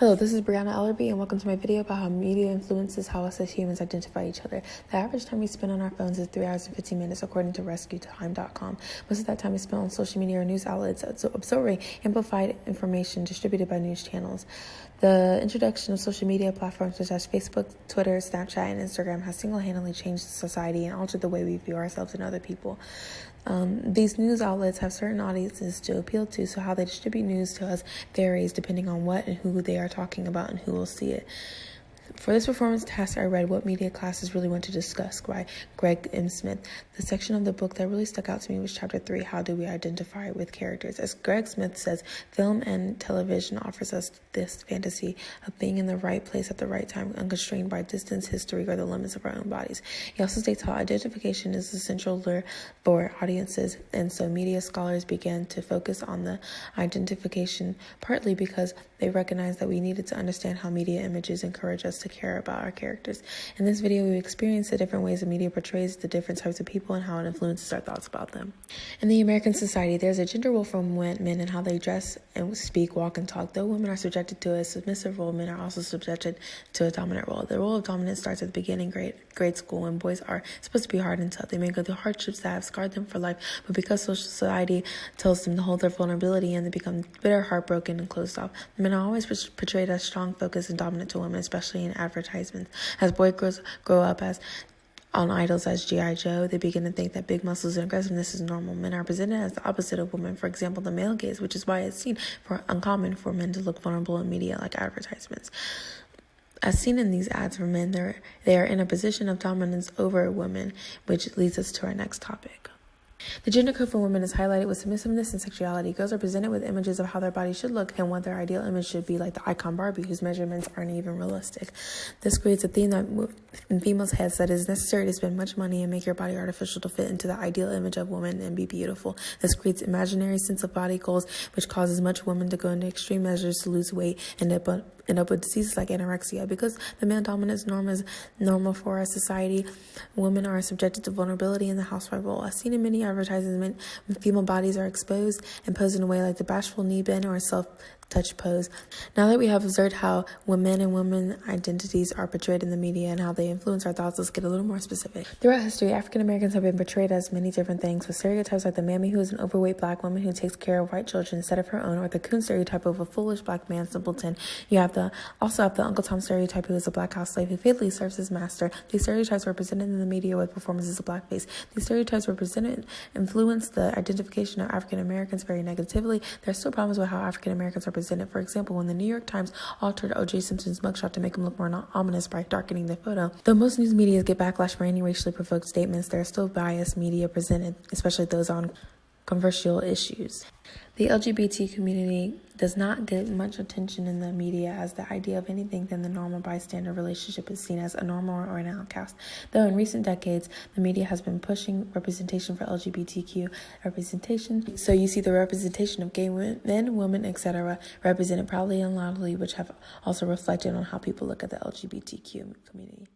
Hello, this is Brianna Ellerby, and welcome to my video about how media influences how us as humans identify each other. The average time we spend on our phones is 3 hours and 15 minutes, according to RescueTime.com. Most of that time is spent on social media or news outlets, absorbing amplified information distributed by news channels. The introduction of social media platforms such as Facebook, Twitter, Snapchat, and Instagram has single-handedly changed society and altered the way we view ourselves and other people. These news outlets have certain audiences to appeal to, so how they distribute news to us varies depending on what and who they are talking about and who will see it. For this performance task, I read What Media Classes Really Want to Discuss by Greg M. Smith. The section of the book that really stuck out to me was Chapter 3, How Do We Identify with Characters? As Greg Smith says, film and television offers us this fantasy of being in the right place at the right time, unconstrained by distance, history, or the limits of our own bodies. He also states how identification is the central lure for audiences, and so media scholars began to focus on the identification, partly because they recognized that we needed to understand how media images encourage us to care about our characters. In this video, we experience the different ways the media portrays the different types of people and how it influences our thoughts about them. In the American society, there's a gender role for men and how they dress and speak, walk, and talk. Though women are subjected to a submissive role, men are also subjected to a dominant role. The role of dominance starts at the beginning grade school, when boys are supposed to be hard and tough. They may go through hardships that have scarred them for life, but because social society tells them to hold their vulnerability and they become bitter, heartbroken, and closed off. Men are always portrayed as strong, focused, and dominant to women, especially in advertisements. As boys grow up as on idols as G.I. Joe, they begin to think that big muscles and aggressiveness is normal. Men are presented as the opposite of women, for example, the male gaze, which is why it's seen for uncommon for men to look vulnerable in media like advertisements. As seen in these ads for men, they are in a position of dominance over women, which leads us to our next topic. The gender code for women is highlighted with submissiveness and sexuality. Girls are presented with images of how their body should look and what their ideal image should be, like the icon Barbie, whose measurements aren't even realistic. This creates a theme that in females' heads that it is necessary to spend much money and make your body artificial to fit into the ideal image of woman and be beautiful. This creates imaginary sense of body goals, which causes much women to go into extreme measures to lose weight and end up with diseases like anorexia. Because the male dominance norm is normal for our society, women are subjected to vulnerability in the housewife role. As seen in many advertisements, female bodies are exposed and posed in a way like the bashful knee bend or a self-touch pose. Now that we have observed how men and women identities are portrayed in the media and how they influence our thoughts, let's get a little more specific. Throughout history, African Americans have been portrayed as many different things, with stereotypes like the mammy who is an overweight black woman who takes care of white children instead of her own, or the coon stereotype of a foolish black man simpleton. You also have the Uncle Tom stereotype, who is a black house slave who faithfully serves his master. These stereotypes were presented in the media with performances of blackface. These stereotypes were influence the identification of African Americans very negatively. There are still problems with how African Americans are presented. For example, when the New York Times altered O.J. Simpson's mugshot to make him look more ominous by darkening the photo. Though most news media get backlash for any racially provoked statements, there are still biased media presented, especially those on controversial issues. The LGBT community does not get much attention in the media, as the idea of anything than the normal bystander relationship is seen as a normal or an outcast. Though in recent decades, the media has been pushing representation for LGBTQ representation. So you see the representation of gay men, women, etc. represented proudly and loudly, which have also reflected on how people look at the LGBTQ community.